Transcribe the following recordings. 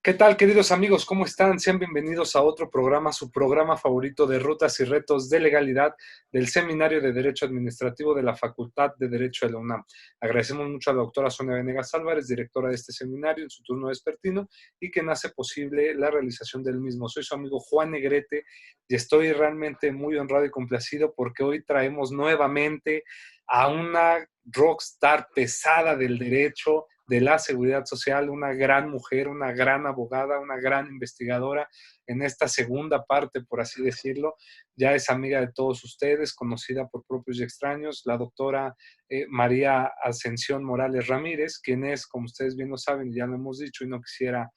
¿Qué tal, queridos amigos? ¿Cómo están? Sean bienvenidos a otro programa, su programa favorito de rutas y retos de legalidad del Seminario de Derecho Administrativo de la Facultad de Derecho de la UNAM. Agradecemos mucho a la doctora Sonia Venegas Álvarez, directora de este seminario en su turno vespertino, y quien hace posible la realización del mismo. Soy su amigo Juan Negrete y estoy realmente muy honrado y complacido porque hoy traemos nuevamente a una rockstar pesada del derecho, de la seguridad social, una gran mujer, una gran abogada, una gran investigadora en esta segunda parte, por así decirlo. Ya es amiga de todos ustedes, conocida por propios y extraños, la doctora María Ascensión Morales Ramírez, quien es, como ustedes bien lo saben, y ya lo hemos dicho, y no quisiera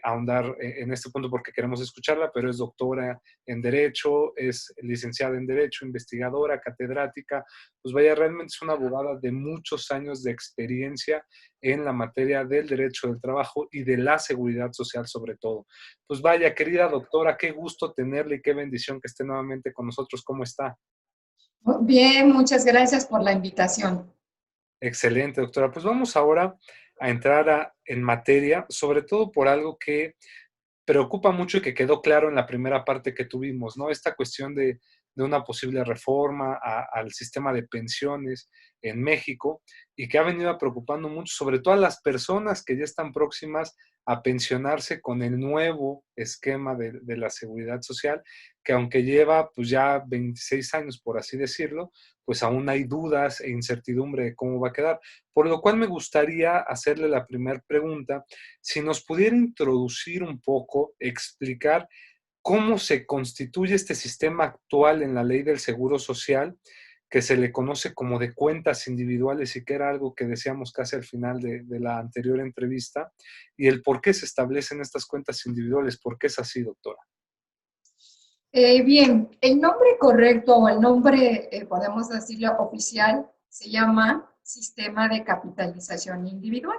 ahondar en este punto porque queremos escucharla, pero es doctora en Derecho, es licenciada en Derecho, investigadora, catedrática. Pues vaya, realmente es una abogada de muchos años de experiencia en la materia del derecho del trabajo y de la seguridad social sobre todo. Pues vaya, querida doctora, qué gusto tenerle y qué bendición que esté nuevamente con nosotros. ¿Cómo está? Bien, muchas gracias por la invitación. Excelente, doctora. Pues vamos ahora a entrar en materia, sobre todo por algo que preocupa mucho y que quedó claro en la primera parte que tuvimos, ¿no? Esta cuestión de una posible reforma al sistema de pensiones en México y que ha venido preocupando mucho, sobre todo a las personas que ya están próximas a pensionarse con el nuevo esquema de la seguridad social, que aunque lleva pues ya 26 años, por así decirlo, pues aún hay dudas e incertidumbre de cómo va a quedar. Por lo cual me gustaría hacerle la primera pregunta, si nos pudiera introducir un poco, explicar cómo se constituye este sistema actual en la ley del Seguro Social, que se le conoce como de cuentas individuales y que era algo que decíamos casi al final de la anterior entrevista, y el por qué se establecen estas cuentas individuales. ¿Por qué es así, doctora? Bien, el nombre correcto o el nombre, podemos decirlo oficial, se llama Sistema de Capitalización Individual.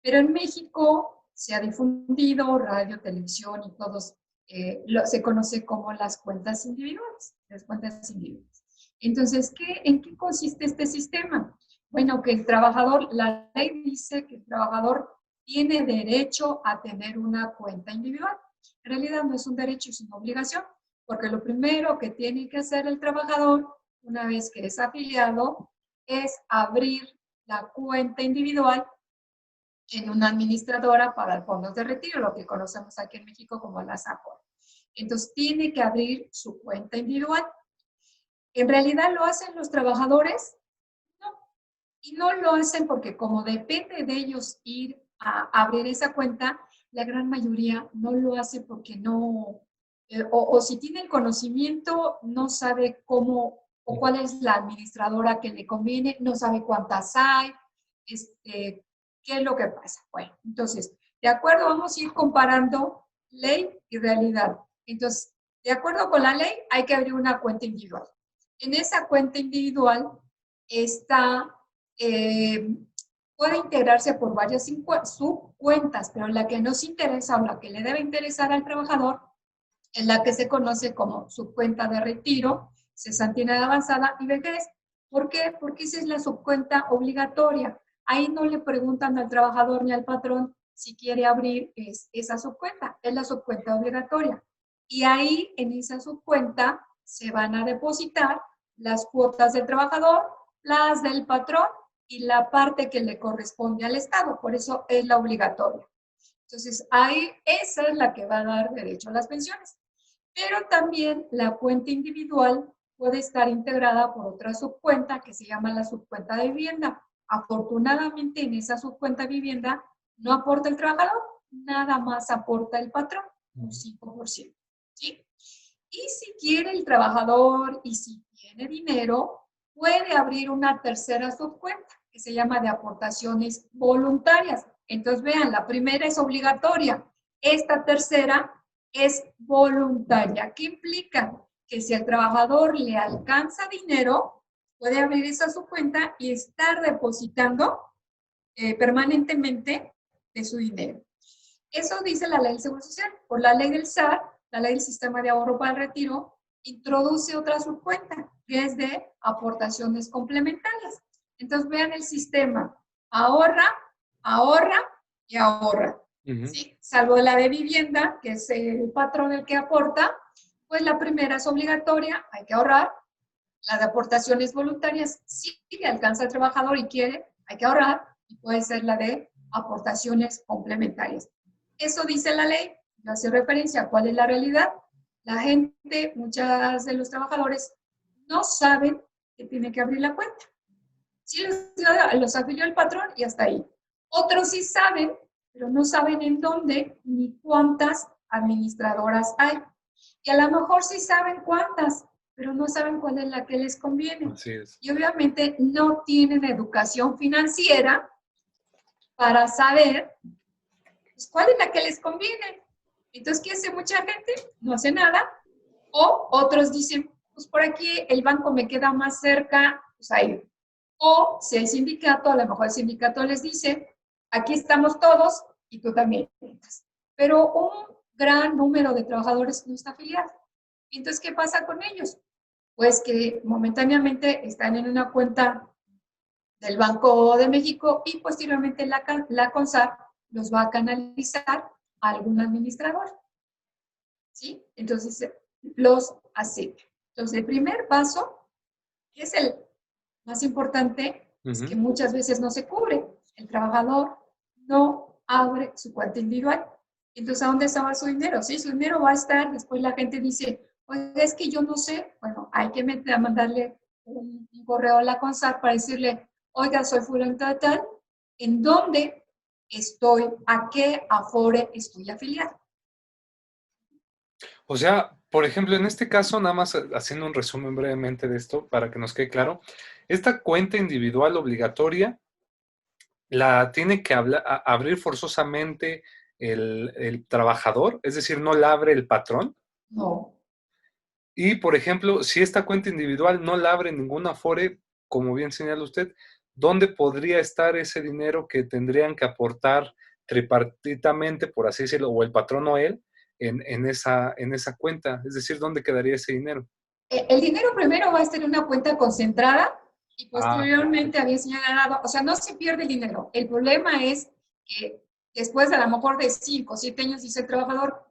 Pero en México se ha difundido, radio, televisión y todos, se conoce como las cuentas individuales, las cuentas individuales. Entonces, ¿en qué consiste este sistema? Bueno, que el trabajador, la ley dice que el trabajador tiene derecho a tener una cuenta individual. En realidad no es un derecho, es una obligación, porque lo primero que tiene que hacer el trabajador, una vez que es afiliado, es abrir la cuenta individual en una administradora para fondos de retiro, lo que conocemos aquí en México como la SAFOR. Entonces, tiene que abrir su cuenta individual. ¿En realidad lo hacen los trabajadores? No. Y no lo hacen porque como depende de ellos ir a abrir esa cuenta, la gran mayoría no lo hace porque no, o si tiene el conocimiento, no sabe cómo o cuál es la administradora que le conviene, no sabe cuántas hay, qué es lo que pasa. Bueno, entonces, de acuerdo, vamos a ir comparando ley y realidad. Entonces, de acuerdo con la ley, hay que abrir una cuenta individual. En esa cuenta individual está puede integrarse por varias subcuentas, pero la que nos interesa o la que le debe interesar al trabajador es la que se conoce como subcuenta de retiro, cesantía de avanzada y vejez. ¿Por qué? Porque esa es la subcuenta obligatoria. Ahí no le preguntan al trabajador ni al patrón si quiere abrir esa subcuenta, es la subcuenta obligatoria. Y ahí en esa subcuenta se van a depositar las cuotas del trabajador, las del patrón y la parte que le corresponde al Estado. Por eso es la obligatoria. Entonces, ahí esa es la que va a dar derecho a las pensiones. Pero también la cuenta individual puede estar integrada por otra subcuenta que se llama la subcuenta de vivienda. Afortunadamente, en esa subcuenta de vivienda no aporta el trabajador, nada más aporta el patrón, un 5%. ¿Sí? Y si quiere el trabajador y si tiene dinero, puede abrir una tercera subcuenta que se llama de aportaciones voluntarias. Entonces, vean, la primera es obligatoria. Esta tercera es voluntaria. ¿Qué implica? Que si el trabajador le alcanza dinero, puede abrir esa subcuenta y estar depositando permanentemente de su dinero. Eso dice la ley del Seguro Social. Por la ley del SAR, la ley del Sistema de Ahorro para el Retiro, introduce otra subcuenta, que es de aportaciones complementarias. Entonces vean el sistema, ahorra, ahorra y ahorra. Ujú. ¿sí? Salvo la de vivienda, que es el patrón el que aporta, pues la primera es obligatoria, hay que ahorrar. La de aportaciones voluntarias, si le alcanza al trabajador y quiere, hay que ahorrar, y puede ser la de aportaciones complementarias. Eso dice la ley, yo hace referencia a cuál es la realidad. La gente, muchas de los trabajadores, no saben que tiene que abrir la cuenta. Sí los afilió el patrón y hasta ahí. Otros sí saben, pero no saben en dónde ni cuántas administradoras hay. Y a lo mejor sí saben cuántas, pero no saben cuál es la que les conviene. Así es. Y obviamente no tienen educación financiera para saber pues, cuál es la que les conviene. Entonces, ¿qué hace mucha gente? No hace nada. O otros dicen, pues por aquí el banco me queda más cerca, pues ahí. O si hay sindicato, a lo mejor el sindicato les dice, aquí estamos todos y tú también entras. Pero un gran número de trabajadores no está afiliado. Entonces, ¿qué pasa con ellos? Pues que momentáneamente están en una cuenta del Banco de México y posteriormente la CONSAR los va a canalizar a algún administrador, ¿sí? Entonces, los acepta. Entonces, el primer paso, que es el más importante, es que Ujú. muchas veces no se cubre. El trabajador no abre su cuenta individual. Entonces, ¿a dónde estaba su dinero? Sí, su dinero va a estar, después la gente dice, oye, es que yo no sé. Bueno, hay que mandarle un correo a la CONSAR para decirle, oiga, soy fulano de tal, ¿en dónde estoy? ¿A qué Afore estoy afiliado? O sea, por ejemplo, en este caso, nada más haciendo un resumen brevemente de esto para que nos quede claro, esta cuenta individual obligatoria la tiene que abrir forzosamente el trabajador, es decir, no la abre el patrón. No. Y, por ejemplo, si esta cuenta individual no la abre ninguna Afore, como bien señala usted, ¿dónde podría estar ese dinero que tendrían que aportar tripartitamente, por así decirlo, o el patrón o él, en esa cuenta? Es decir, ¿dónde quedaría ese dinero? El dinero primero va a estar en una cuenta concentrada y Ah, posteriormente perfecto. había señalado, o sea, no se pierde el dinero. El problema es que después de a lo mejor de 5 o 7 años dice el trabajador,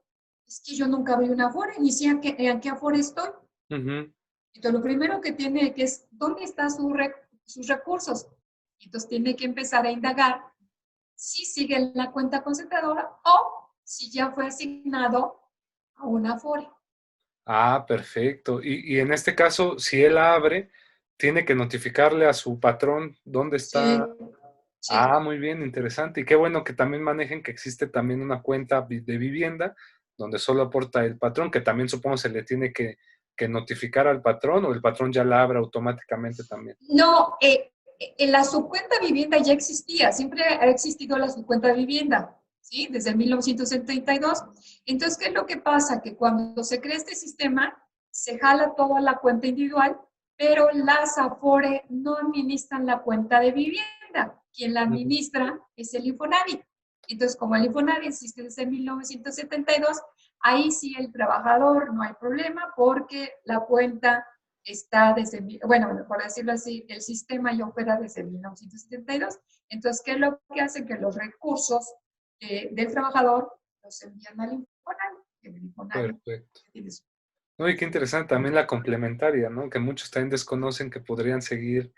es que yo nunca abrí una Afore, ni sé en qué Afore estoy. Ujú. Entonces, lo primero que tiene que es, ¿dónde están sus recursos? Entonces, tiene que empezar a indagar si sigue en la cuenta concentradora o si ya fue asignado a una Afore. Ah, perfecto. Y en este caso, si él abre, tiene que notificarle a su patrón dónde Sí, está. sí. Ah, muy bien, interesante. Y qué bueno que también manejen que existe también una cuenta de vivienda donde solo aporta el patrón, que también supongo se le tiene que notificar al patrón o el patrón ya la abre automáticamente también. No, en la subcuenta vivienda ya existía, siempre ha existido la subcuenta vivienda, ¿sí? Desde 1972. Entonces, ¿qué es lo que pasa? Que cuando se crea este sistema, se jala toda la cuenta individual, pero las Afore no administran la cuenta de vivienda. Quien la Ujú. administra es el Infonavit. Entonces, como el Infonavit existe desde 1972, ahí sí el trabajador no hay problema porque la cuenta está desde, bueno, por decirlo así, el sistema ya opera desde 1972. Entonces, ¿qué es lo que hace? Que los recursos del trabajador los envían al Infonavit. El Infonavit Perfecto. tiene su No, y qué interesante también la complementaria, ¿no? Que muchos también desconocen que podrían seguir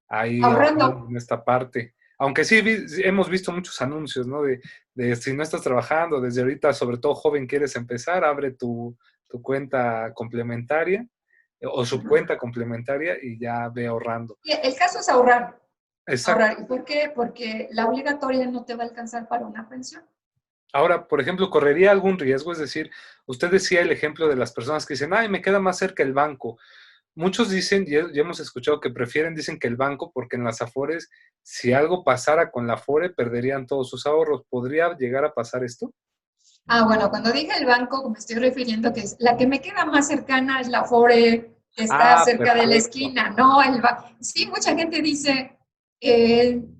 ahí ahorrando ahorrando. en esta parte. Aunque sí, sí hemos visto muchos anuncios, ¿no? De si no estás trabajando, desde ahorita, sobre todo joven, quieres empezar, abre tu cuenta complementaria o su cuenta complementaria y ya ve ahorrando. Y el caso es ahorrar. Exacto. Ahorrar. ¿Y por qué? Porque la obligatoria no te va a alcanzar para una pensión. Ahora, por ejemplo, ¿correría algún riesgo? Es decir, usted decía el ejemplo de las personas que dicen, ay, me queda más cerca el banco. Muchos dicen, ya hemos escuchado que prefieren, dicen que el banco, porque en las Afores, si algo pasara con la Afore, perderían todos sus ahorros. ¿Podría llegar a pasar esto? Ah, bueno, cuando dije el banco, me estoy refiriendo que es la que me queda más cercana es la Afore que está Ah, cerca de la perfecto. esquina, no el sí, mucha gente dice,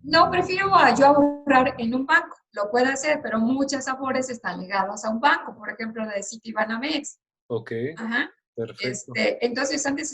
no, prefiero yo ahorrar en un banco. Lo puede hacer, pero muchas Afores están ligadas a un banco, por ejemplo, la de Citibanamex. Ok, Ajá. perfecto. Entonces antes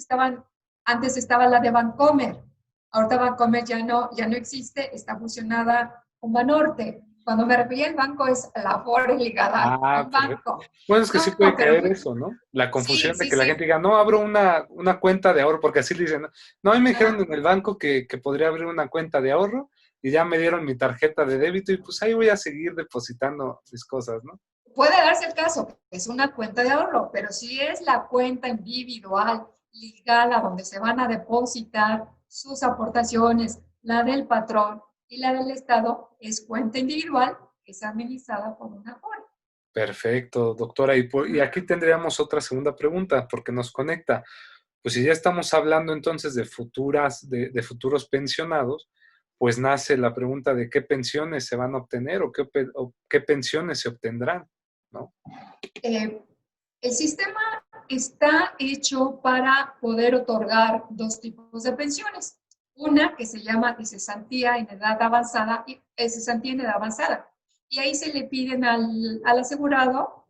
estaba la de Bancomer. Ahorita Bancomer ya no existe, está fusionada con Banorte. Cuando me refería al banco es la Afore ligada a Ah, un perfecto. banco. Bueno, es que sí No, puede pero caer eso, ¿no? La sí, confusión de sí, que la sí. gente diga, no, abro una cuenta de ahorro, porque así le dicen, no, no, a mí me dijeron Ah, en el banco que podría abrir una cuenta de ahorro y ya me dieron mi tarjeta de débito y pues ahí voy a seguir depositando mis cosas, ¿no? puede darse el caso, que es una cuenta de ahorro, pero si es la cuenta individual ligada donde se van a depositar sus aportaciones, la del patrón y la del Estado, es cuenta individual que es administrada por una Afore. Perfecto, doctora. Y aquí tendríamos otra segunda pregunta, porque nos conecta. Pues si ya estamos hablando entonces de de futuros pensionados, pues nace la pregunta de qué pensiones se van a obtener o qué pensiones se obtendrán, ¿no? Eh, el sistema está hecho para poder otorgar dos tipos de pensiones. Una que se llama de cesantía en edad avanzada y cesantía en edad avanzada. Y ahí se le piden al asegurado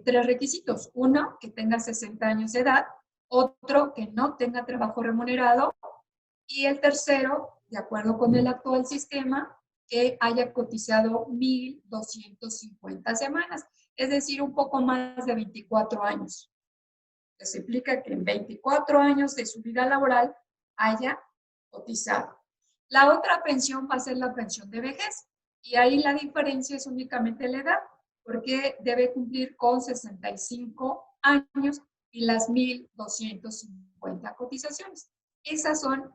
tres requisitos. Uno, que tenga 60 años de edad. Otro, que no tenga trabajo remunerado. Y el tercero, de acuerdo con el actual sistema, que haya cotizado 1,250 semanas, es decir, un poco más de 24 años. Eso implica que en 24 años de su vida laboral haya cotizado. La otra pensión va a ser la pensión de vejez, y ahí la diferencia es únicamente la edad, porque debe cumplir con 65 años y las 1,250 cotizaciones. Esas son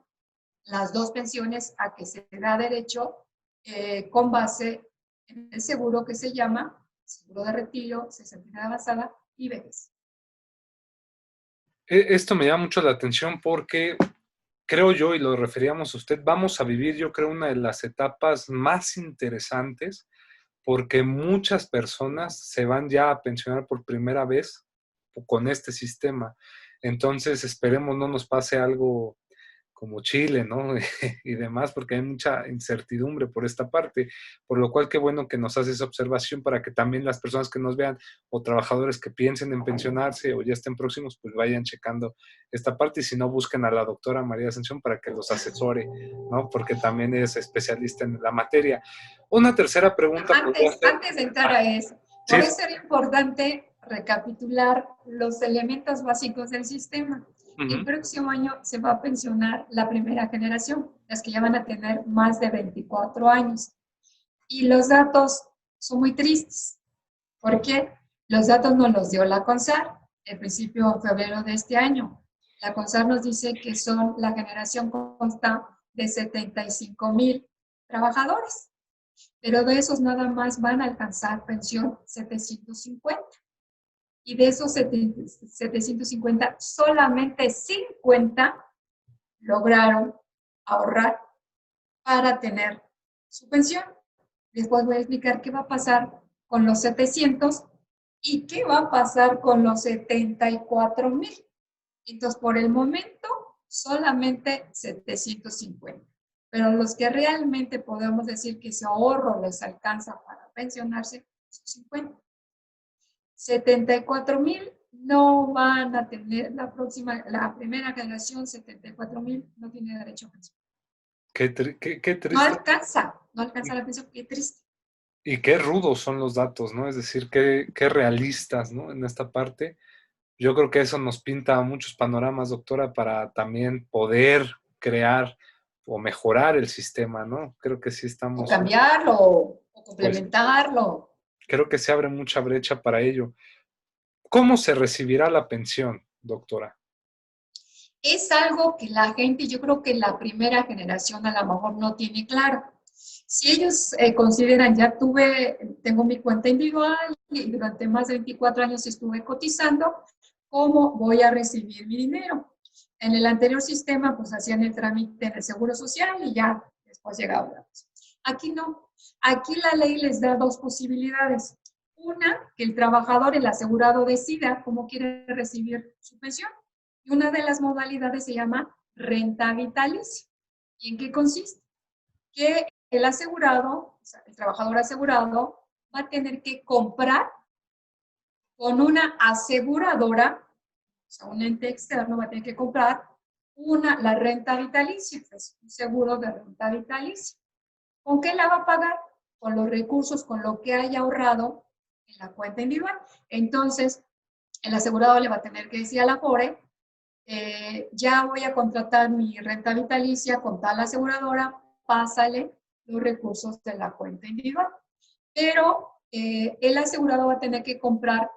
las dos pensiones a que se da derecho con base en el seguro que se llama seguro de retiro, cesantía avanzada y vejez. Esto me llama mucho la atención porque creo yo, y lo referíamos a usted, vamos a vivir, yo creo, una de las etapas más interesantes porque muchas personas se van ya a pensionar por primera vez con este sistema. Entonces, esperemos no nos pase algo como Chile, ¿no? Y demás, porque hay mucha incertidumbre por esta parte, por lo cual qué bueno que nos hace esa observación para que también las personas que nos vean o trabajadores que piensen en pensionarse o ya estén próximos, pues vayan checando esta parte y si no, busquen a la doctora María Ascensión para que los asesore, ¿no? Porque también es especialista en la materia. Una tercera pregunta podría ser, Antes de entrar a eso, por sí, eso era importante recapitular los elementos básicos del sistema. El uh-huh. próximo año se va a pensionar la primera generación, las que ya van a tener más de 24 años. Y los datos son muy tristes, porque los datos nos los dio la CONSAR, el principio en febrero de este año. La CONSAR nos dice que son la generación consta de 75,000 trabajadores, pero de esos nada más van a alcanzar pensión 750. Y de esos 750, solamente 50 lograron ahorrar para tener su pensión. Después voy a explicar qué va a pasar con los 700 y qué va a pasar con los 74,000. Entonces, por el momento, solamente 750. Pero los que realmente podemos decir que ese ahorro les alcanza para pensionarse, son 50. 74,000 no van a tener la primera generación, 74,000 no tiene derecho a pensión. Qué No triste. alcanza, no alcanza la pensión, qué triste. Y qué rudos son los datos, ¿no? Es decir, qué realistas, ¿no? En esta parte. Yo creo que eso nos pinta muchos panoramas, doctora, para también poder crear o mejorar el sistema, ¿no? Creo que sí O estamos, cambiarlo, o pues, complementarlo. creo que se abre mucha brecha para ello. ¿Cómo se recibirá la pensión, doctora? Es algo que la gente, yo creo que la primera generación a lo mejor no tiene claro. Si ellos consideran, tengo mi cuenta individual y durante más de 24 años estuve cotizando, ¿cómo voy a recibir mi dinero? En el anterior sistema, pues hacían el trámite en el Seguro Social y ya después llegaba la cosa. Aquí no. Aquí la ley les da dos posibilidades. Una, que el trabajador, el asegurado, decida cómo quiere recibir su pensión. Y una de las modalidades se llama renta vitalicia. ¿Y en qué consiste? Que el asegurado, o sea, el trabajador asegurado, va a tener que comprar con una aseguradora, o sea, un ente externo va a tener que comprar la renta vitalicia, es un seguro de renta vitalicia. ¿Con qué la va a pagar? con los recursos, con lo que haya ahorrado en la cuenta individual. Entonces, el asegurado le va a tener que decir a la Afore, ya voy a contratar mi renta vitalicia con tal aseguradora, pásale los recursos de la cuenta individual. Pero el asegurado va a tener que comprar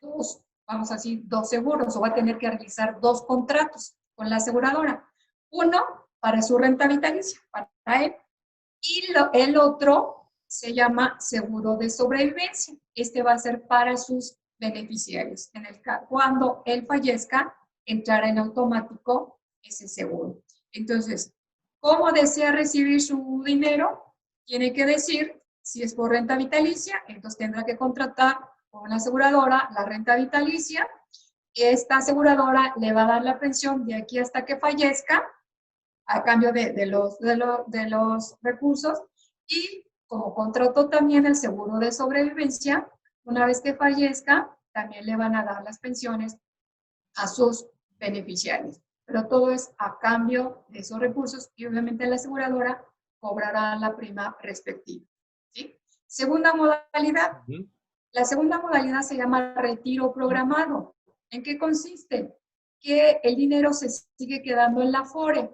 dos, vamos a decir, dos seguros, o va a tener que realizar dos contratos con la aseguradora. Uno para su renta vitalicia, para él, y el otro se llama seguro de sobrevivencia. Este va a ser para sus beneficiarios. Cuando él fallezca, entrará en automático ese seguro. Entonces, ¿cómo desea recibir su dinero? Tiene que decir, si es por renta vitalicia, entonces tendrá que contratar con una aseguradora la renta vitalicia. Esta aseguradora le va a dar la pensión de aquí hasta que fallezca, a cambio de los recursos, y como contrató también el seguro de sobrevivencia, una vez que fallezca, también le van a dar las pensiones a sus beneficiarios. Pero todo es a cambio de esos recursos y obviamente la aseguradora cobrará la prima respectiva. ¿Sí? Segunda modalidad. La segunda modalidad se llama retiro programado. ¿En qué consiste? Que el dinero se sigue quedando en la Afore.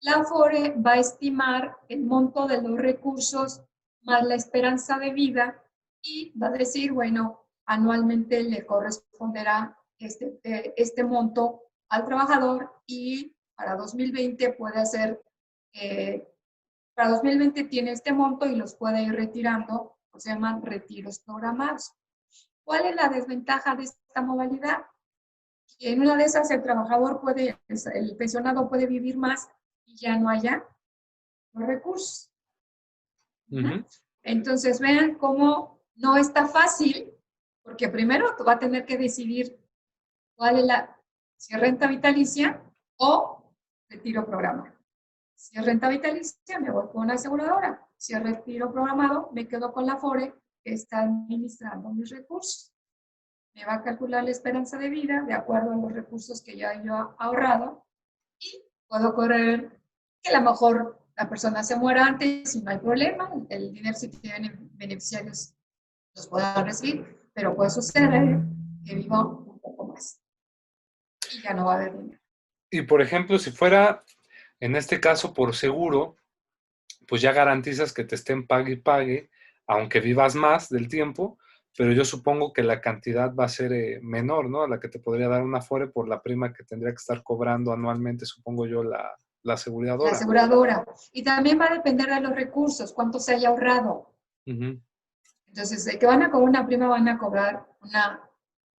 La Afore va a estimar el monto de los recursos más la esperanza de vida y va a decir, bueno, anualmente le corresponderá este monto al trabajador, y para 2020 puede hacer, para 2020 tiene este monto y los puede ir retirando, se llaman retiros programados. ¿Cuál es la desventaja de esta modalidad? Que en una de esas el trabajador puede, el pensionado puede vivir más y ya no haya los recursos. Entonces vean cómo no está fácil, porque primero va a tener que decidir cuál es si es renta vitalicia o retiro programado. Si es renta vitalicia, me voy con una aseguradora. Si es retiro programado, me quedo con la Afore, que está administrando mis recursos. Me va a calcular la esperanza de vida de acuerdo a los recursos que ya yo he ahorrado, y puedo correr que a lo mejor la persona se muera antes y no hay problema, el dinero, si tiene beneficiarios, los puedan recibir, pero puede suceder que viva un poco más y ya no va a haber dinero. Y por ejemplo, si fuera en este caso por seguro, pues ya garantizas que te estén pague y pague, aunque vivas más del tiempo, pero yo supongo que la cantidad va a ser menor, ¿no? A la que te podría dar una Afore por la prima que tendría que estar cobrando anualmente, supongo yo, la La aseguradora. aseguradora. Y también va a depender de los recursos, cuánto se haya ahorrado. Entonces, de que van a cobrar una prima, van a cobrar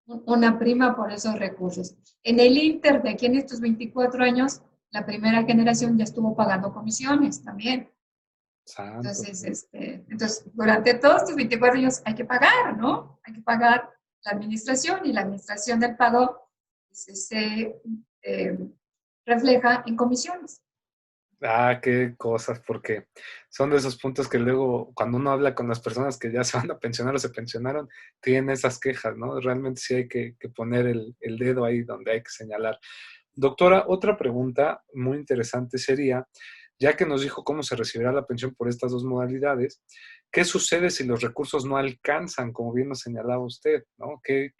una prima por esos recursos. En el Inter de aquí en estos 24 años, la primera generación ya estuvo pagando comisiones también. Santo. Entonces, durante todos estos 24 años hay que pagar, ¿no? Hay que pagar la administración, y la administración del pago se refleja en comisiones. Ah, qué cosas, porque son de esos puntos que luego, cuando uno habla con las personas que ya se van a pensionar o se pensionaron, tienen esas quejas, ¿no? Realmente sí hay que poner el dedo ahí donde hay que señalar. Doctora, otra pregunta muy interesante sería, ya que nos dijo cómo se recibirá la pensión por estas dos modalidades, ¿qué sucede si los recursos no alcanzan, como bien nos señalaba usted, ¿no? ¿Qué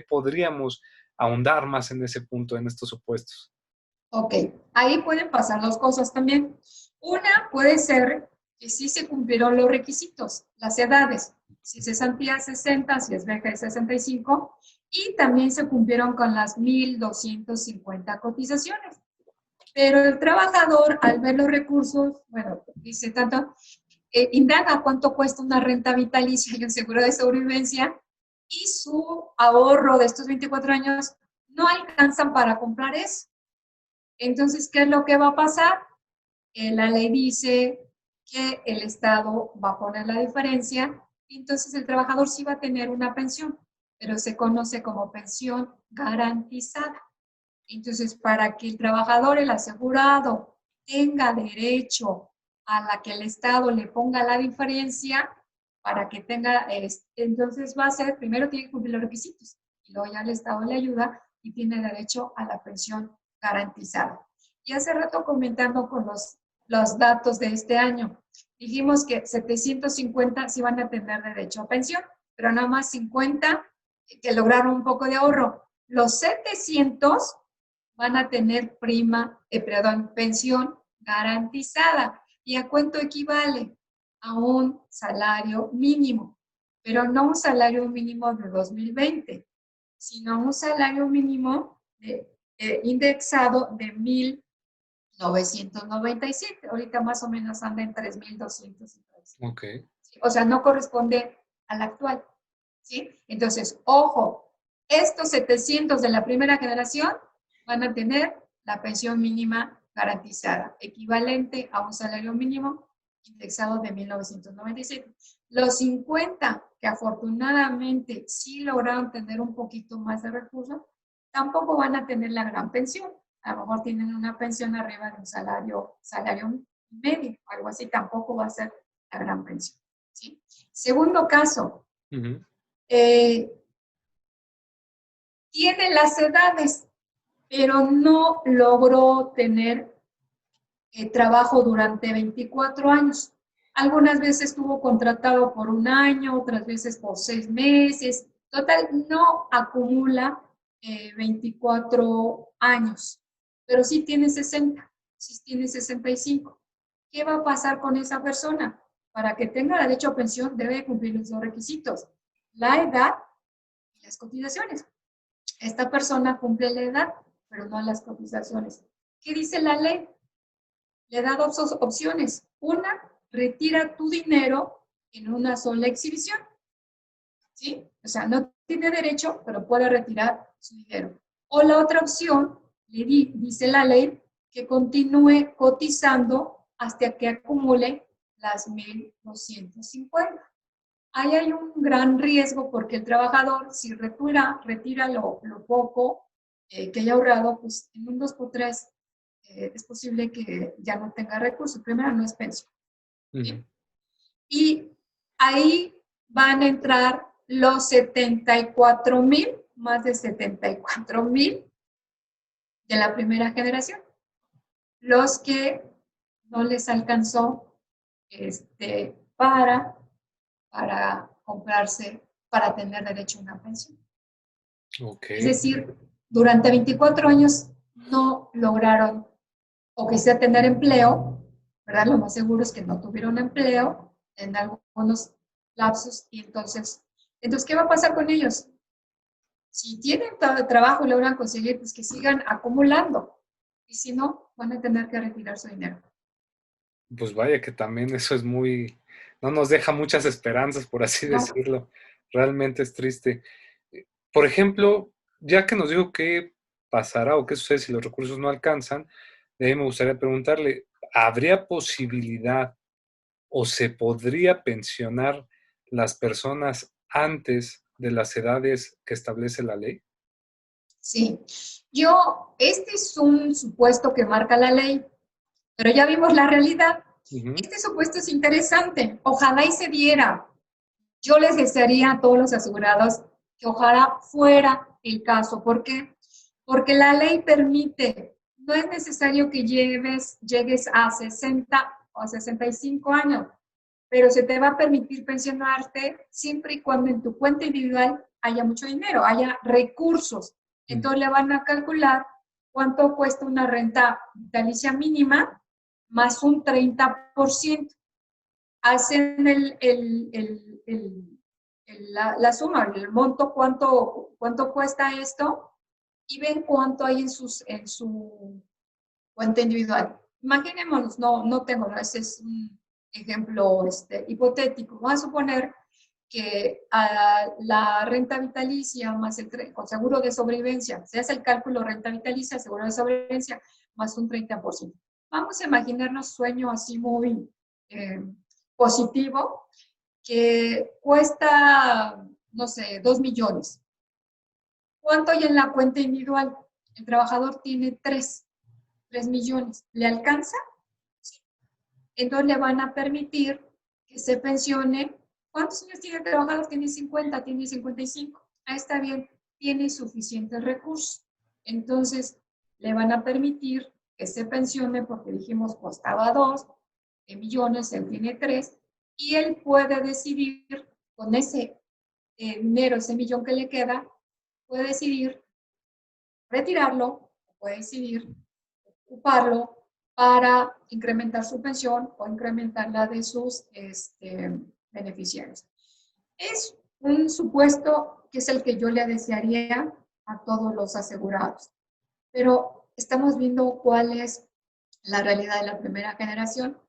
podríamos ahondar más en ese punto, en estos supuestos? Ok, ahí pueden pasar dos cosas también. Una puede ser que sí se cumplieron los requisitos, las edades, si es cesantía 60, si es vejez 65, y también se cumplieron con las 1,250 cotizaciones. Pero el trabajador, al ver los recursos, bueno, dice tanto, indaga cuánto cuesta una renta vitalicia y un seguro de sobrevivencia, y su ahorro de estos 24 años no alcanzan para comprar eso. Entonces, ¿qué es lo que va a pasar? La ley dice que el Estado va a poner la diferencia, y entonces el trabajador sí va a tener una pensión, pero se conoce como pensión garantizada. Entonces, para que el trabajador, el asegurado, tenga derecho a la que el Estado le ponga la diferencia, para que tenga, entonces va a ser, primero tiene que cumplir los requisitos, y luego ya el Estado le ayuda y tiene derecho a la pensión garantizada. Y hace rato comentando con los datos de este año, dijimos que 750 sí van a tener derecho a pensión, pero nada más 50 que lograron un poco de ahorro. Los 700 van a tener pensión garantizada. ¿Y a cuánto equivale? A un salario mínimo, pero no un salario mínimo de 2020, sino un salario mínimo indexado de 1,997. Ahorita más o menos anda en 3,200. Ok. O sea, no corresponde al actual. ¿Sí? Entonces, ojo, estos 700 de la primera generación van a tener la pensión mínima garantizada, equivalente a un salario mínimo indexado de 1997. Los 50 que afortunadamente sí lograron tener un poquito más de recursos, tampoco van a tener la gran pensión. A lo mejor tienen una pensión arriba de un salario medio, algo así, tampoco va a ser la gran pensión. ¿Sí? Segundo caso, tiene las edades, pero no logró tener trabajo durante 24 años. Algunas veces estuvo contratado por un año, otras veces por 6 meses. Total, no acumula 24 años, pero sí tiene 60, sí tiene 65. ¿Qué va a pasar con esa persona? Para que tenga derecho a pensión debe cumplir los dos requisitos: la edad y las cotizaciones. Esta persona cumple la edad, pero no las cotizaciones. ¿Qué dice la ley? Le da dos opciones. Una, retira tu dinero en una sola exhibición. ¿Sí? O sea, no tiene derecho, pero puede retirar su dinero. O la otra opción, dice la ley, que continúe cotizando hasta que acumule las 1,250. Ahí hay un gran riesgo porque el trabajador, si retira lo poco que haya ahorrado, pues en un 2x3 es posible que ya no tenga recursos. Primero, no es pensión. ¿Sí? Y ahí van a entrar los 74,000, más de 74,000 de la primera generación, los que no les alcanzó para comprarse, para tener derecho a una pensión. Okay. Es decir, durante 24 años no lograron o quizá tener empleo, ¿verdad? Lo más seguro es que no tuvieron empleo en algunos lapsos y entonces, ¿qué va a pasar con ellos? Si tienen trabajo y logran conseguir, pues que sigan acumulando y si no, van a tener que retirar su dinero. Pues vaya que también eso es no nos deja muchas esperanzas, por así decirlo. Realmente es triste. Por ejemplo, ya que nos dijo qué pasará o qué sucede si los recursos no alcanzan, de ahí me gustaría preguntarle, ¿habría posibilidad o se podría pensionar las personas antes de las edades que establece la ley? Sí, este es un supuesto que marca la ley, pero ya vimos la realidad. Este supuesto es interesante, ojalá y se diera. Yo les desearía a todos los asegurados que ojalá fuera el caso. ¿Por qué? Porque la ley permite, no es necesario que llegues a 60 o a 65 años, pero se te va a permitir pensionarte siempre y cuando en tu cuenta individual haya mucho dinero, haya recursos. Entonces le van a calcular cuánto cuesta una renta vitalicia mínima más un 30%. Hacen la suma, el monto, cuánto cuesta esto y ven cuánto hay en su cuenta individual. Imaginémonos, no tengo, ese es un ejemplo hipotético. Vamos a suponer que la renta vitalicia más con seguro de sobrevivencia, se hace el cálculo renta vitalicia, seguro de sobrevivencia, más un 30%. Vamos a imaginarnos sueño así muy positivo, que cuesta, no sé, 2 millones. ¿Cuánto hay en la cuenta individual? El trabajador tiene 3 millones. ¿Le alcanza? Sí. Entonces le van a permitir que se pensione. ¿Cuántos años tiene el trabajador? Tiene 50, tiene 55. Ahí está bien, tiene suficientes recursos. Entonces le van a permitir que se pensione porque dijimos costaba 2, millones, él tiene 3, y él puede decidir con ese dinero, ese millón que le queda, puede decidir retirarlo, puede decidir ocuparlo para incrementar su pensión o incrementar la de sus beneficiarios. Es un supuesto que es el que yo le desearía a todos los asegurados, pero estamos viendo cuál es la realidad de la primera generación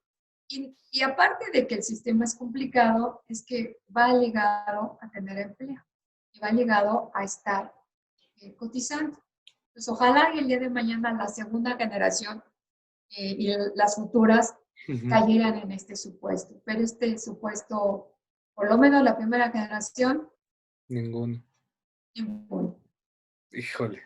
y aparte de que el sistema es complicado, es que va ligado a tener empleo y va ligado a estar cotizando. Pues ojalá el día de mañana la segunda generación y las futuras cayeran en este supuesto. Pero este supuesto, por lo menos la primera generación, Ninguno. ninguno. Híjole.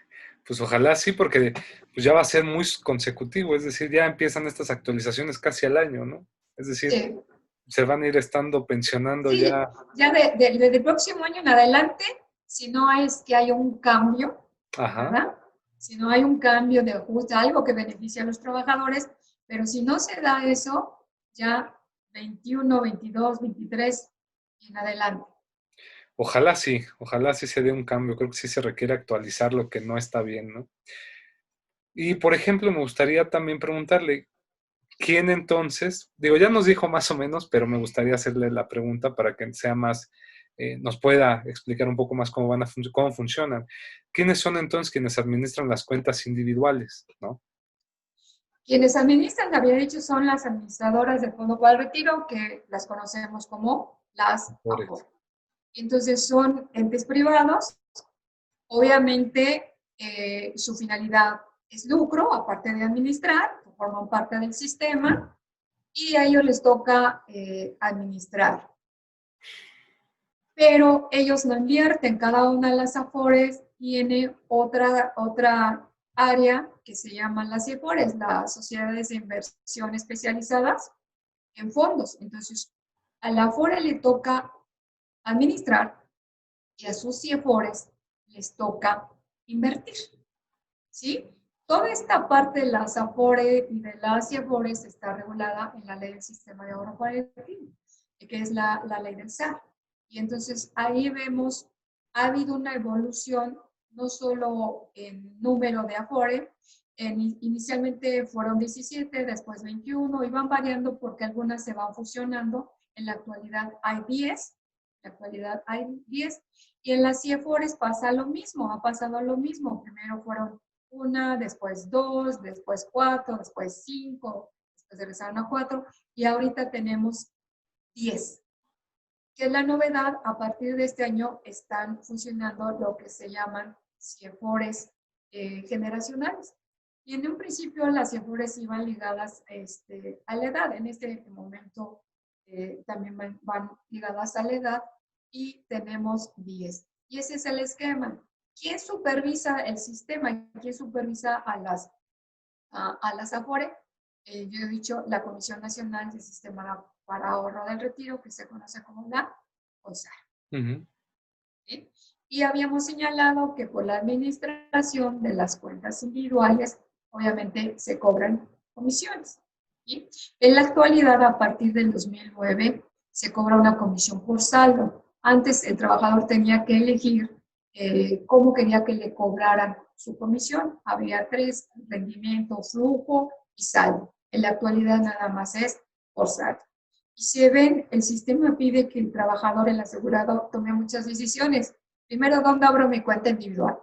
Pues ojalá sí, porque pues ya va a ser muy consecutivo, es decir, ya empiezan estas actualizaciones casi al año, ¿no? Es decir, Sí, se van a ir estando pensionando sí, ya. ya desde el próximo año en adelante, si no es que haya un cambio, Ajá. ¿verdad? Si no hay un cambio de ajuste, algo que beneficie a los trabajadores, pero si no se da eso, ya 21, 22, 23 y en adelante. Ojalá sí se dé un cambio. Creo que sí se requiere actualizar lo que no está bien, ¿no? Y por ejemplo, me gustaría también preguntarle, ¿quién entonces? Digo, ya nos dijo más o menos, pero me gustaría hacerle la pregunta para que sea más, nos pueda explicar un poco más cómo cómo funcionan. ¿Quiénes son entonces quienes administran las cuentas individuales, ¿no? Quienes administran, había dicho, son las administradoras de fondo para el retiro, que las conocemos como las Por eso. AFOR. Entonces son entes privados, obviamente su finalidad es lucro, aparte de administrar, forman parte del sistema y a ellos les toca administrar. Pero ellos no invierten, cada una de las AFORES tiene otra área que se llaman las CIEFORES, las sociedades de inversión especializadas en fondos. Entonces, a la AFORE le toca administrar y a sus CIEFORES les toca invertir, ¿sí? Toda esta parte de las AFORE y de las CIEFORES está regulada en la ley del sistema de ahorro para el retiro, que es la ley del SAR. Y entonces ahí vemos, ha habido una evolución, no solo en número de AFORE, inicialmente fueron 17, después 21, y van variando porque algunas se van fusionando. En la actualidad hay 10, y en las CIEFORES pasa lo mismo, ha pasado lo mismo. Primero fueron una, después 2, después 4, después 5, después regresaron a 4, y ahorita tenemos 10. ¿Qué es la novedad? A partir de este año están funcionando lo que se llaman CIEFORES generacionales. Y en un principio las CIEFORES iban ligadas a la edad. En este momento también van ligadas a la edad y tenemos 10. Y ese es el esquema. ¿Quién supervisa el sistema? ¿Quién supervisa a las AFORE? Yo he dicho la Comisión Nacional del Sistema para Ahorro del Retiro, que se conoce como la CONSAR. ¿Sí? Y habíamos señalado que por la administración de las cuentas individuales, obviamente se cobran comisiones. ¿Sí? En la actualidad, a partir del 2009, se cobra una comisión por saldo. Antes el trabajador tenía que elegir cómo quería que le cobraran su comisión. Había 3: rendimiento, flujo y saldo. En la actualidad nada más es por saldo. Y si ven, el sistema pide que el trabajador, el asegurado, tome muchas decisiones. Primero, ¿dónde abro mi cuenta individual?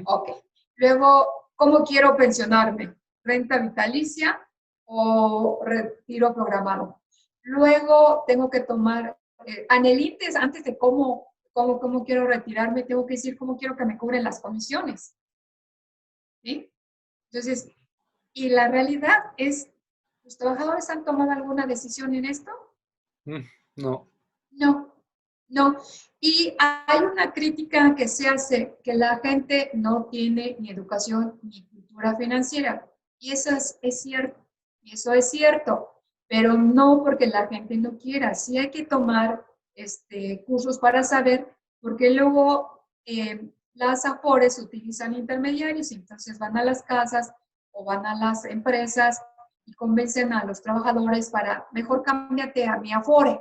Ok. Luego, ¿cómo quiero pensionarme? ¿Renta vitalicia o retiro programado? Luego, tengo que tomar anhelites antes de cómo quiero retirarme. Tengo que decir cómo quiero que me cubren las comisiones. ¿Sí? Entonces, y la realidad es, ¿los trabajadores han tomado alguna decisión en esto? No. No, no. Y hay una crítica que se hace, que la gente no tiene ni educación ni cultura financiera. Y es cierto, y eso es cierto, pero no porque la gente no quiera. Sí hay que tomar cursos para saber, porque luego las AFORES utilizan intermediarios, entonces van a las casas o van a las empresas y convencen a los trabajadores para, mejor cámbiate a mi Afore.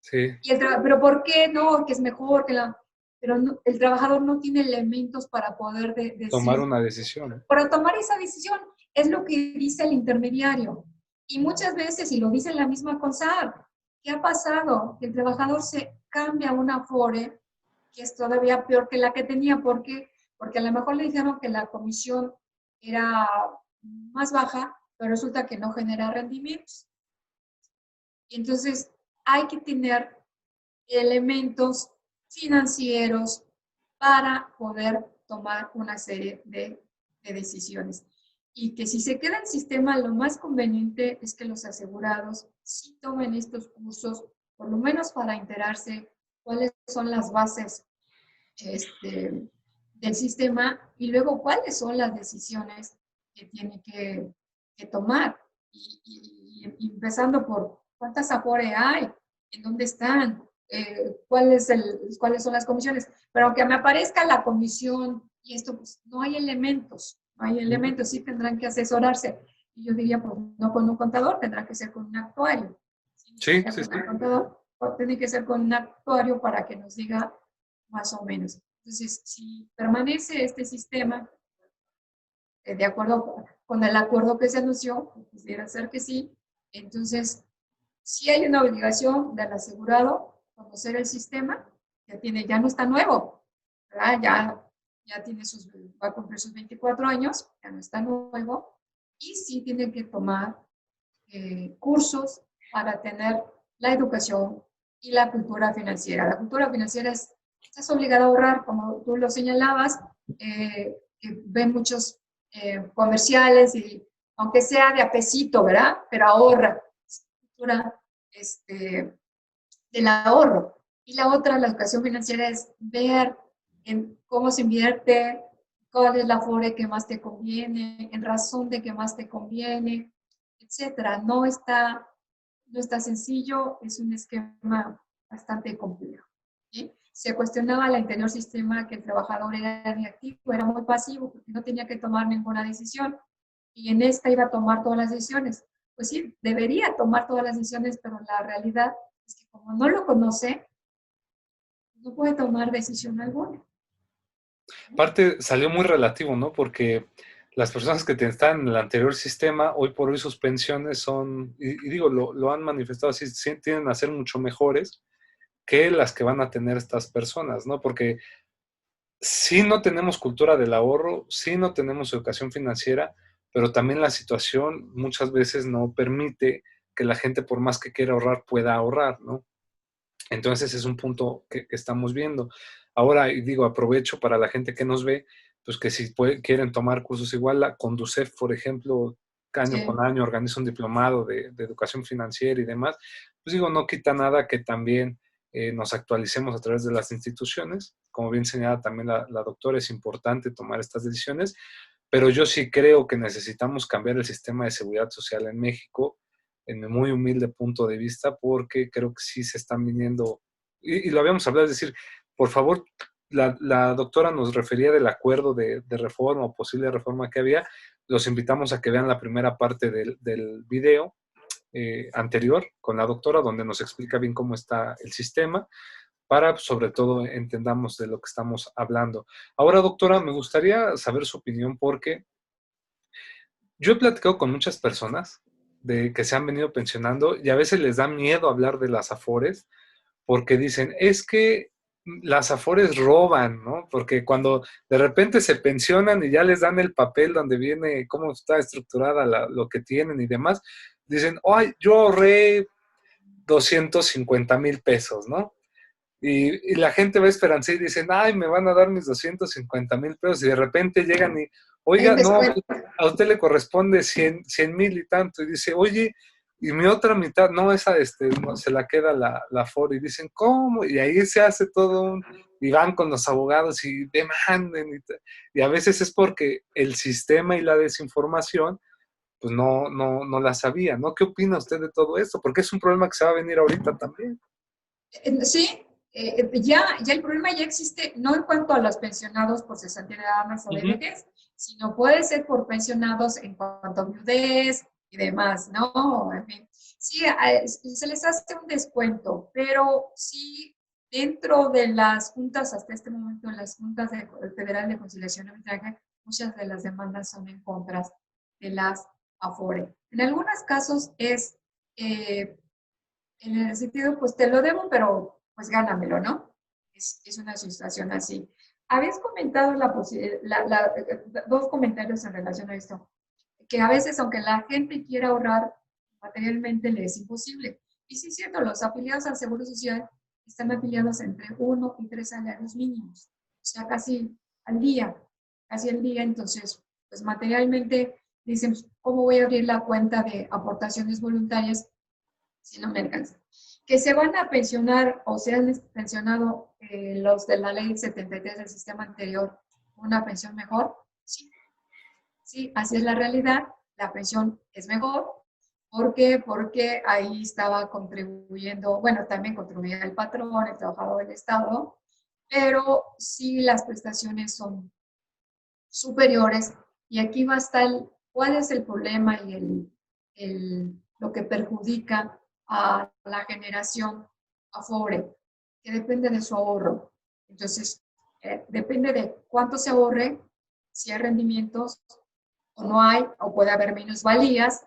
Sí. Pero ¿por qué no? Que es mejor que la... Pero no, el trabajador no tiene elementos para poder Tomar decir, una decisión. para tomar esa decisión. Es lo que dice el intermediario. Y muchas veces, y lo dice la misma CONSAR, ¿qué ha pasado? Que el trabajador se cambia a una Afore que es todavía peor que la que tenía. ¿Por qué? Porque a lo mejor le dijeron que la comisión era más baja, pero resulta que no genera rendimientos. Y entonces hay que tener elementos financieros para poder tomar una serie de decisiones. Y que si se queda el sistema, lo más conveniente es que los asegurados sí tomen estos cursos, por lo menos para enterarse cuáles son las bases del sistema y luego cuáles son las decisiones que tiene que tomar. Y empezando por cuántas Afore hay, en dónde están, cuáles son las comisiones. Pero aunque me aparezca la comisión y esto, pues no hay elementos, sí tendrán que asesorarse. Y yo diría, pues no con un contador, tendrá que ser con un actuario. Sí, sí, sí. Un contador, tiene que ser con un actuario para que nos diga más o menos. Entonces, si permanece este sistema, de acuerdo con el acuerdo que se anunció, pudiera ser que sí, entonces sí hay una obligación del asegurado conocer el sistema, ya no está nuevo, ¿verdad? Ya tiene va a cumplir sus 24 años, ya no está nuevo, y sí tiene que tomar cursos para tener la educación y la cultura financiera. La cultura financiera estás obligado a ahorrar, como tú lo señalabas, ven muchos comerciales y aunque sea de a pesito, ¿verdad? Pero ahorra. Es cultura del ahorro. Y la otra, la educación financiera, es ver en cómo se invierte, cuál es la Afore que más te conviene, en razón de que más te conviene, etcétera. No está sencillo, es un esquema bastante complejo. ¿Sí? Se cuestionaba al anterior sistema que el trabajador era inactivo, era muy pasivo, porque no tenía que tomar ninguna decisión, y en esta iba a tomar todas las decisiones. Pues sí, debería tomar todas las decisiones, pero la realidad es que como no lo conoce, no puede tomar decisión alguna. Aparte, salió muy relativo, ¿no? Porque las personas que están en el anterior sistema, hoy por hoy sus pensiones son, y digo, lo han manifestado así, tienden a ser mucho mejores que las que van a tener estas personas, ¿no? Porque sí no tenemos cultura del ahorro, sí no tenemos educación financiera, pero también la situación muchas veces no permite que la gente, por más que quiera ahorrar, pueda ahorrar, ¿no? Entonces es un punto que estamos viendo. Ahora, y digo, aprovecho para la gente que nos ve, pues que si quieren tomar cursos igual, la Conducef, por ejemplo, año Sí. con año organiza un diplomado de educación financiera y demás, pues digo, no quita nada que también nos actualicemos a través de las instituciones. Como bien señala también la doctora, es importante tomar estas decisiones, pero yo sí creo que necesitamos cambiar el sistema de seguridad social en México, en mi muy humilde punto de vista, porque creo que sí se están viniendo, y lo habíamos hablado, es decir, por favor, la doctora nos refería del acuerdo de reforma o posible reforma que había. Los invitamos a que vean la primera parte del video anterior con la doctora, donde nos explica bien cómo está el sistema, para sobre todo entendamos de lo que estamos hablando. Ahora, doctora, me gustaría saber su opinión porque yo he platicado con muchas personas de que se han venido pensionando y a veces les da miedo hablar de las Afores porque dicen, es que las Afores roban, ¿no? Porque cuando de repente se pensionan y ya les dan el papel donde viene cómo está estructurada lo que tienen y demás, dicen, ay, yo ahorré 250,000 pesos, ¿no? Y la gente va a esperanza y dicen, ay, me van a dar mis 250,000 pesos. Y de repente llegan y, Hay un oiga, no, descuento. a usted le corresponde 100,000 y tanto. Y dice, oye, y mi otra mitad, no, esa no, se la queda la Afore. Y dicen, ¿cómo? Y ahí se hace todo y van con los abogados y demanden. Y a veces es porque el sistema y la desinformación, pues no la sabía, ¿no? ¿Qué opina usted de todo esto? Porque es un problema que se va a venir ahorita también. Sí, ya el problema ya existe, no en cuanto a los pensionados por cesantía de armas o de vejez, sino puede ser por pensionados en cuanto a viudez, y demás, ¿no? En fin, sí, se les hace un descuento, pero sí, dentro de las juntas, hasta este momento, las juntas federal de conciliación y arbitraje, muchas de las demandas son en contra de las Afore. En algunos casos es, en el sentido, pues te lo debo, pero pues gánamelo, ¿no? Es una situación así. Habéis comentado dos comentarios en relación a esto, que a veces, aunque la gente quiera ahorrar materialmente, le es imposible. Y sí es cierto, los afiliados al Seguro Social están afiliados entre 1 y 3 salarios mínimos, o sea, casi al día, entonces, pues materialmente dicen, ¿cómo voy a abrir la cuenta de aportaciones voluntarias si no me alcanza? Que se van a pensionar o se han pensionado los de la ley 73 del sistema anterior, una pensión mejor, sí, sí, así es la realidad, la pensión es mejor. ¿Por qué? Porque ahí estaba contribuyendo, bueno, también contribuía el patrón, el trabajador del Estado, pero sí las prestaciones son superiores. Y aquí va a estar cuál es el problema y lo que perjudica a la generación Afore, que depende de su ahorro. Entonces, depende de cuánto se ahorre, si hay rendimientos o no hay, o puede haber minusvalías,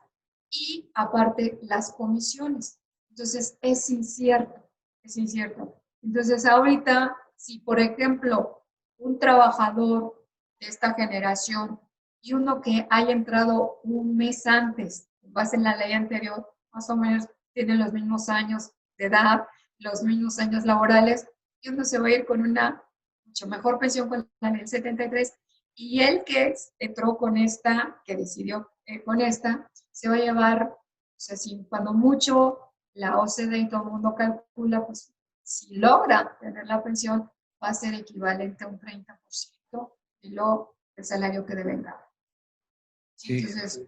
y aparte las comisiones. Entonces, es incierto, es incierto. Entonces, ahorita, si por ejemplo, un trabajador de esta generación y uno que haya entrado un mes antes, con base en la ley anterior, más o menos tienen los mismos años de edad, los mismos años laborales, y uno se va a ir con una mucho mejor pensión con la ley 73, y el que entró con esta, que decidió con esta, se va a llevar, o sea, si cuando mucho la OCDE y todo el mundo calcula, pues si logra tener la pensión, va a ser equivalente a un 30% de el salario que deben ganar. Sí. Entonces,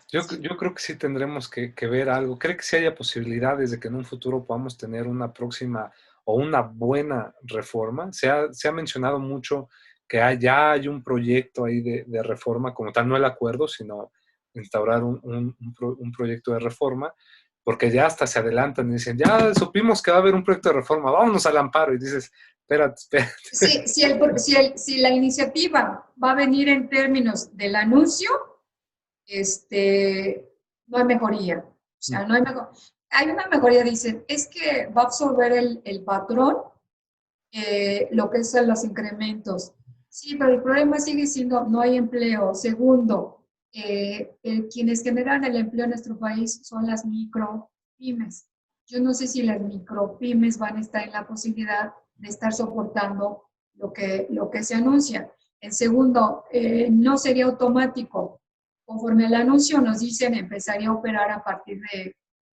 Yo, sí. yo creo que sí tendremos que ver algo. ¿Cree que sí haya posibilidades de que en un futuro podamos tener una próxima o una buena reforma? Se ha mencionado mucho que ya hay un proyecto ahí de reforma, como tal, no el acuerdo, sino instaurar un proyecto de reforma, porque ya hasta se adelantan y dicen, ya supimos que va a haber un proyecto de reforma, vámonos al amparo. Y dices, espérate, espérate. Si la iniciativa va a venir en términos del anuncio, no hay mejoría. O sea, no hay mejor. Hay una mejoría, dicen, es que va a absorber el patrón lo que son los incrementos. Sí, pero el problema sigue siendo no hay empleo. Segundo, quienes generan el empleo en nuestro país son las micropymes. Yo no sé si las micropymes van a estar en la posibilidad de estar soportando lo que se anuncia. En segundo, no sería automático. Conforme al anuncio nos dicen empezaría a operar a partir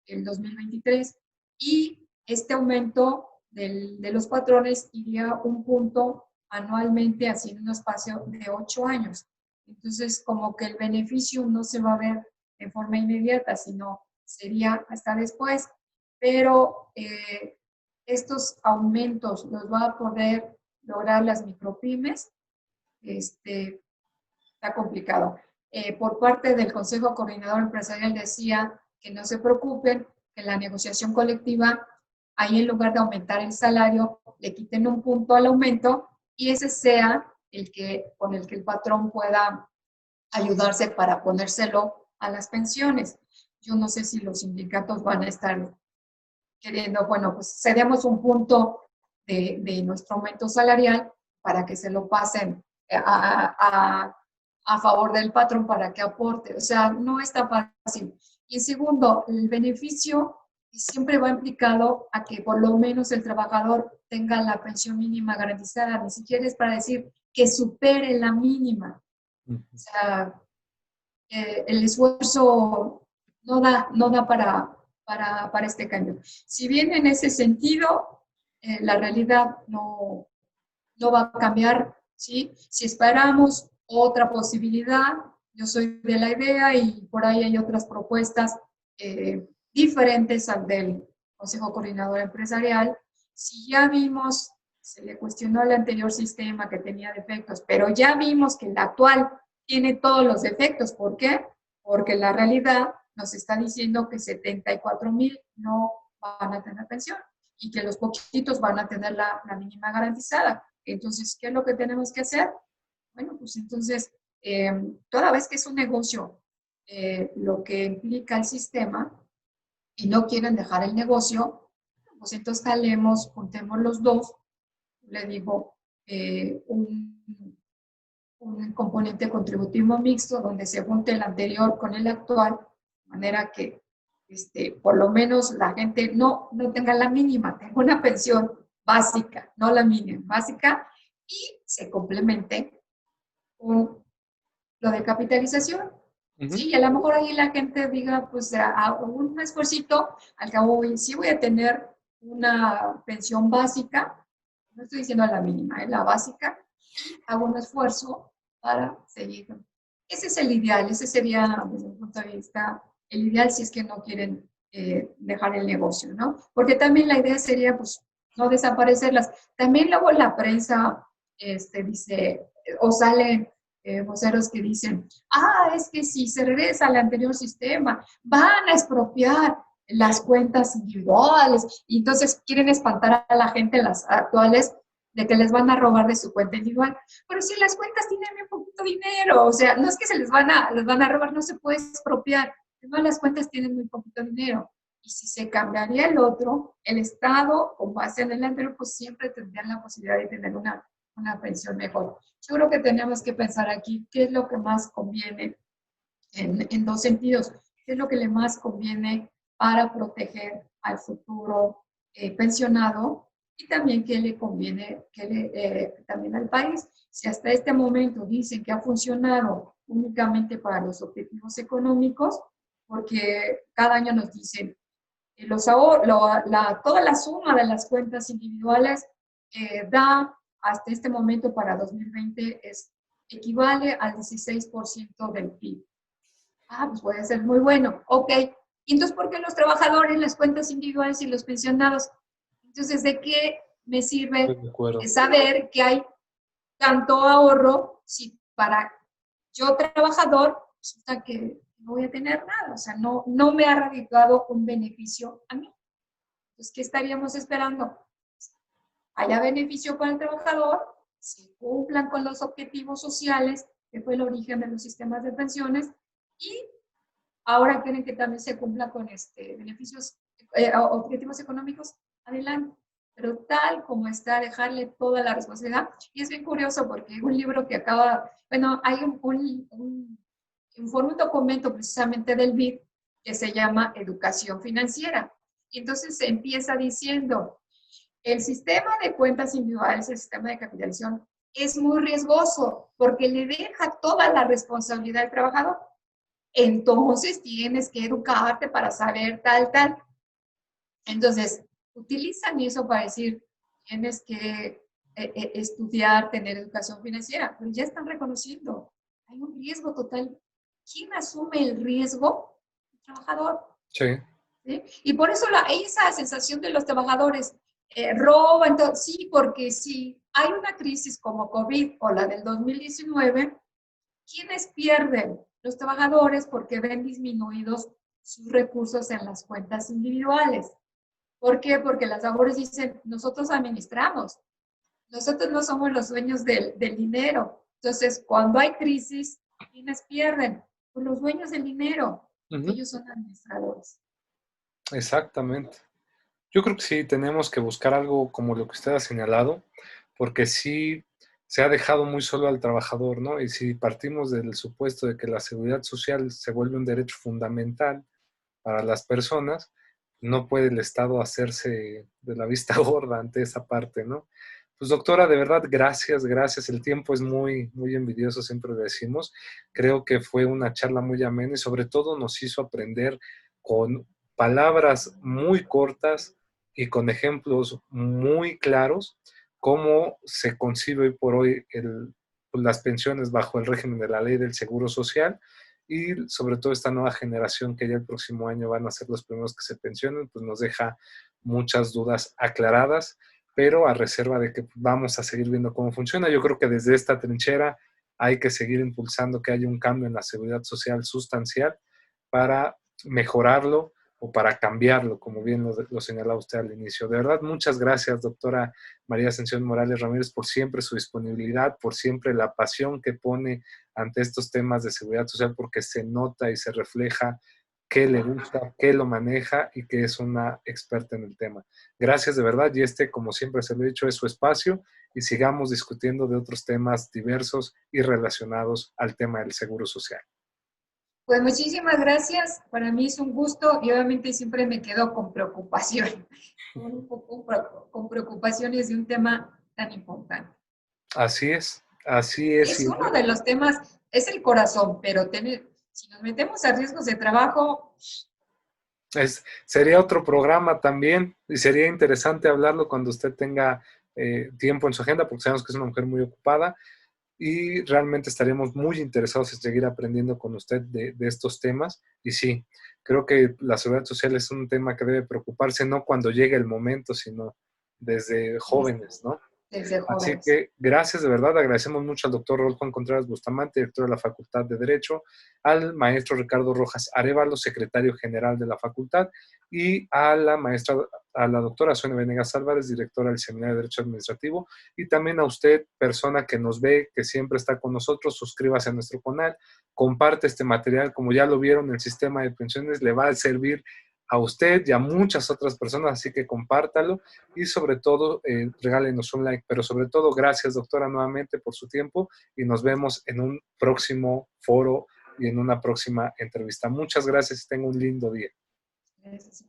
del 2023 y este aumento de los patrones iría un punto anualmente haciendo un espacio de 8 años. Entonces, como que el beneficio no se va a ver en forma inmediata, sino sería hasta después. Pero estos aumentos los va a poder lograr las micropymes. Está complicado. Por parte del Consejo Coordinador Empresarial decía que no se preocupen, que la negociación colectiva, ahí en lugar de aumentar el salario, le quiten un punto al aumento y ese sea con el que el patrón pueda ayudarse para ponérselo a las pensiones. Yo no sé si los sindicatos van a estar queriendo, bueno, pues cedemos un punto de nuestro aumento salarial para que se lo pasen a favor del patrón para que aporte. O sea, no está fácil. Y en segundo, el beneficio siempre va implicado a que por lo menos el trabajador tenga la pensión mínima garantizada, ni siquiera es para decir que supere la mínima. O sea, el esfuerzo no da para este cambio. Si bien en ese sentido, la realidad no va a cambiar, ¿sí? Si esperamos otra posibilidad, yo soy de la idea y por ahí hay otras propuestas diferentes al del Consejo Coordinador Empresarial. Si ya vimos, se le cuestionó el anterior sistema que tenía defectos, pero ya vimos que el actual tiene todos los defectos. ¿Por qué? porque la realidad nos está diciendo que 74,000 no van a tener pensión y que los poquitos van a tener la mínima garantizada. Entonces, ¿qué es lo que tenemos que hacer? Bueno, pues entonces, toda vez que es un negocio, lo que implica el sistema y no quieren dejar el negocio, pues entonces jalemos, juntemos los dos, le digo, un componente contributivo mixto donde se junte el anterior con el actual, de manera que por lo menos la gente no tenga la mínima, tenga una pensión básica, no la mínima, básica, y se complemente con lo de capitalización. Sí, y a lo mejor ahí la gente diga, pues a un esfuercito, al cabo sí voy a tener una pensión básica, no estoy diciendo la mínima, es la básica, hago un esfuerzo para seguir. Ese es el ideal, ese sería, desde mi punto de vista, el ideal si es que no quieren dejar el negocio, ¿no? Porque también la idea sería, pues, no desaparecerlas. También luego la prensa dice, o salen voceros que dicen, es que si se regresa al anterior sistema, van a expropiar las cuentas individuales, y entonces quieren espantar a la gente, las actuales, de que les van a robar de su cuenta individual. Pero si las cuentas tienen muy poquito dinero, o sea, no es que les van a robar, no se puede expropiar. Además, las cuentas tienen muy poquito dinero. Y si se cambiaría el otro, el Estado, con base en el anterior, pues siempre tendrían la posibilidad de tener una pensión mejor. Yo creo que tenemos que pensar aquí qué es lo que más conviene en dos sentidos. ¿Qué es lo que le más conviene para proteger al futuro pensionado? Y también qué le conviene también al país. Si hasta este momento dicen que ha funcionado únicamente para los objetivos económicos, porque cada año nos dicen toda la suma de las cuentas individuales da hasta este momento para 2020 equivale al 16% del PIB. Pues puede ser muy bueno. Ok. ¿Y entonces por qué los trabajadores, las cuentas individuales y los pensionados? Entonces, ¿de qué me sirve saber que hay tanto ahorro si para yo trabajador resulta que no voy a tener nada? O sea, no me ha radicado un beneficio a mí. Entonces, ¿qué estaríamos esperando? Haya beneficio para el trabajador, se cumplan con los objetivos sociales, que fue el origen de los sistemas de pensiones, y ahora quieren que también se cumpla con beneficios, objetivos económicos, adelante. Pero tal como está, dejarle toda la responsabilidad. Y es bien curioso porque hay un libro que hay un documento precisamente del BID que se llama Educación Financiera. Y entonces se empieza diciendo, el sistema de cuentas individuales, el sistema de capitalización, es muy riesgoso porque le deja toda la responsabilidad al trabajador. Entonces tienes que educarte para saber tal. Entonces, utilizan eso para decir, tienes que estudiar, tener educación financiera, pero ya están reconociendo, hay un riesgo total. ¿Quién asume el riesgo? El trabajador. Sí. ¿Sí? Y por eso esa sensación de los trabajadores roban, sí, porque si hay una crisis como COVID o la del 2019, ¿quiénes pierden? Los trabajadores, porque ven disminuidos sus recursos en las cuentas individuales. ¿Por qué? Porque las labores dicen, nosotros administramos, nosotros no somos los dueños del dinero. Entonces, cuando hay crisis, ¿quiénes pierden? Pues los dueños del dinero, porque ellos son administradores. Exactamente. Yo creo que sí, tenemos que buscar algo como lo que usted ha señalado, porque sí se ha dejado muy solo al trabajador, ¿no? Y si partimos del supuesto de que la seguridad social se vuelve un derecho fundamental para las personas, no puede el Estado hacerse de la vista gorda ante esa parte, ¿no? Pues doctora, de verdad, gracias. El tiempo es muy, muy envidioso, siempre lo decimos. Creo que fue una charla muy amena y sobre todo nos hizo aprender con palabras muy cortas y con ejemplos muy claros cómo se concibe hoy por hoy las pensiones bajo el régimen de la ley del Seguro Social y sobre todo esta nueva generación que ya el próximo año van a ser los primeros que se pensionen, pues nos deja muchas dudas aclaradas, pero a reserva de que vamos a seguir viendo cómo funciona. Yo creo que desde esta trinchera hay que seguir impulsando que haya un cambio en la seguridad social sustancial para mejorarlo o para cambiarlo, como bien lo señalaba usted al inicio. De verdad, muchas gracias, doctora María Ascensión Morales Ramírez, por siempre su disponibilidad, por siempre la pasión que pone ante estos temas de seguridad social, porque se nota y se refleja que le gusta, que lo maneja y que es una experta en el tema. Gracias de verdad, y como siempre se lo he dicho, es su espacio, y sigamos discutiendo de otros temas diversos y relacionados al tema del seguro social. Pues muchísimas gracias, para mí es un gusto y obviamente siempre me quedo con preocupación, un poco con preocupaciones de un tema tan importante. Así es, así es. Es uno de los temas, es el corazón, pero si nos metemos a riesgos de trabajo... Sería otro programa también y sería interesante hablarlo cuando usted tenga tiempo en su agenda, porque sabemos que es una mujer muy ocupada y realmente estaríamos muy interesados en seguir aprendiendo con usted de estos temas. Y sí, creo que la seguridad social es un tema que debe preocuparse no cuando llegue el momento, sino desde jóvenes, ¿no? Desde Así jóvenes. que gracias de verdad, agradecemos mucho al doctor Rolfo Contreras Bustamante, director de la Facultad de Derecho, al maestro Ricardo Rojas Arévalo, secretario general de la facultad, y a la doctora Sonia Venegas Álvarez, directora del Seminario de Derecho Administrativo, y también a usted, persona que nos ve, que siempre está con nosotros, suscríbase a nuestro canal, comparte este material, como ya lo vieron, el sistema de pensiones le va a servir a usted y a muchas otras personas, así que compártalo y sobre todo regálenos un like, pero sobre todo gracias doctora nuevamente por su tiempo y nos vemos en un próximo foro y en una próxima entrevista. Muchas gracias y tenga un lindo día. Gracias.